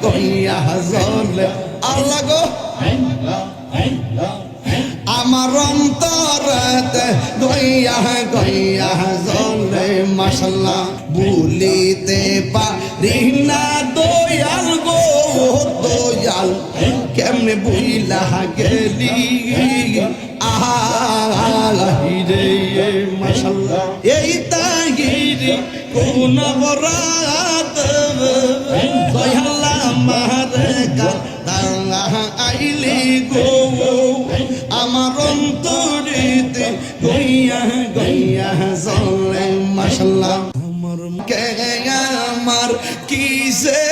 গইয়া জলে আল্লাহ গো আমার অন্তরতে গইয়া গইয়া জলে মাশাআল্লাহ ভুলিতে পারি না দয়াল গো দয়াল কেমনে বুইলা গেলি আহারে মাশাআল্লাহ এই তাহিরি কোন বরাত দয়াল আমার কালা আইলি গো আমার অন্তরেতে গইয়া গইয়া জলে মাশাআল্লাহ আমার কে আমার কিসে